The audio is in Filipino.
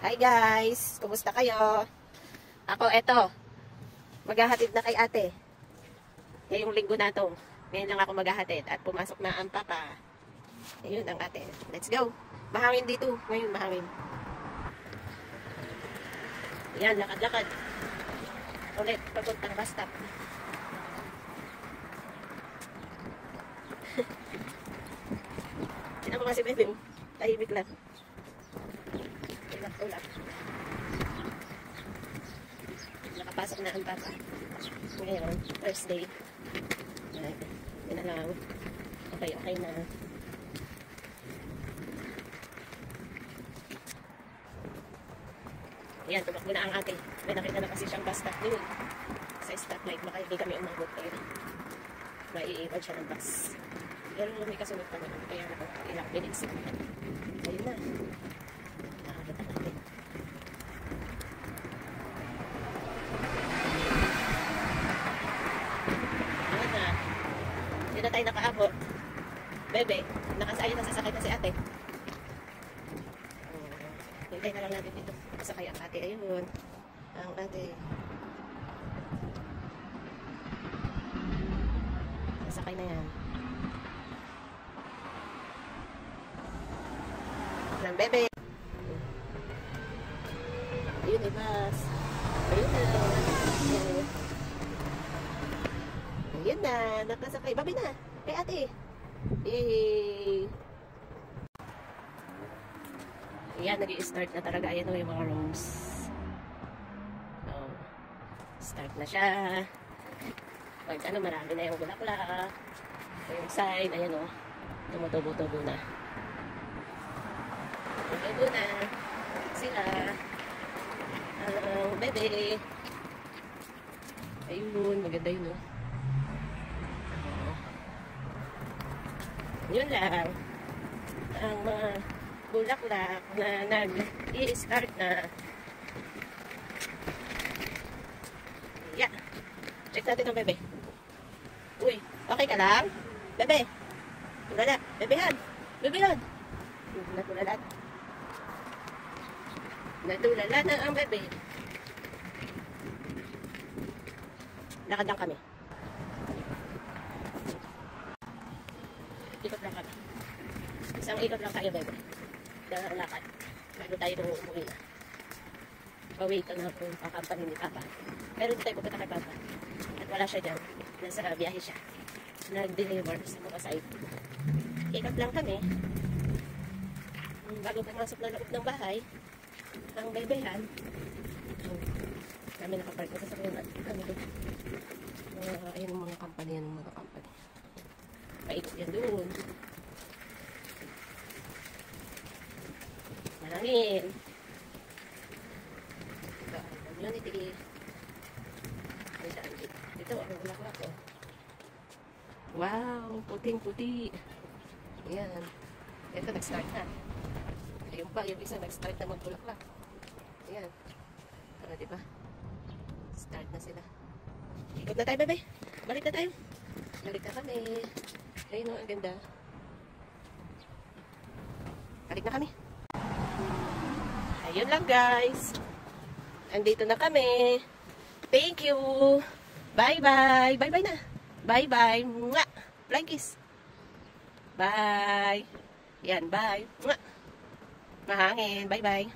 Hi guys! Kumusta kayo? Ako, eto. Maghahatid na kay ate. Ngayong linggo na to. Ngayon lang ako maghahatid. At pumasok na ang papa. Ayun ang ate. Let's go! Mahangin dito. Ngayon mahangin. Ayan, lakad-lakad. Ulit, papuntang bus stop. Sino mo kasi bebe? Tahimik lang. Ulap. Nakapasok na ang papa. Ngayon, first day. Yan na lang. Okay na. Ayan, tumakbo na ang ate. May nakita na kasi siyang bus stop dun. Sa stoplight, baka hindi kami umabot. Maiiwan siya ng bus. Pero may kasunod pa naman. Kaya ilang minutes. Ayun na. Nakakita natin. Ayun na. Hindi na tayo nakaabot. Bebe, nakasaya na sasakay na si ate. Hintay na lang natin dito. Masakay ang ate. Ayun. Ang ate. Sasakay na yan. Ng bebe. Ayun ay bus. Ayun na. Ayun na. Nakasakay. Babi na. Kay ate. Yay. Ayan, nag-i-start na talaga. Ayan o yung mga rooms. So, start na siya. Pag ano, marami na yung bulaklak. So, yung sign, ayan o. Tumutubo-tubo na. Tumutubo na. Sila. Bebe. Ayun, maganda yun o. Yun lang. Ang mga bulaklak na nag-i-start na. Yeah. Check natin ang bebe. Uy, okay ka lang? Bebe. Tulala. Bebehan. Bebehan. Natulala. Natulala na ang bebe. Lakad lang kami. Ikot lang kami. Isang ikot lang tayo, bebe. Lakad. Bago tayo umuwi na. Pawait na po ang company ni Papa. Pero hindi tayo pupunta kay Papa. At wala siya dyan. Nasa biyahe siya. Nag-deliver sa mga site. Ikot lang kami. Bago pumasok na loob ng bahay, ang bebehan. Kami nakapark na sa mga ayun yung mga company. Yan yung mga company. Paikot yan doon. Malangin. Ito, community. Ay, saan dito? Ito, ang bulaklak ko. Wow, puting-puti. Ayan. Ito, nag-start na. Ayun pa, yung isa nag-start na magbulaklak. Ayan. Diba? Start na sila. Ikot na tayo, bebe. Balik na tayo. Balik na kami. Ayun o, ang ganda. Balik na kami. Ayun lang, guys. Andito na kami. Thank you. Bye-bye. Bye-bye na. Bye-bye. Mwah. Flying kiss. Bye. Yan, bye. Mwah. Mahangin. Bye-bye.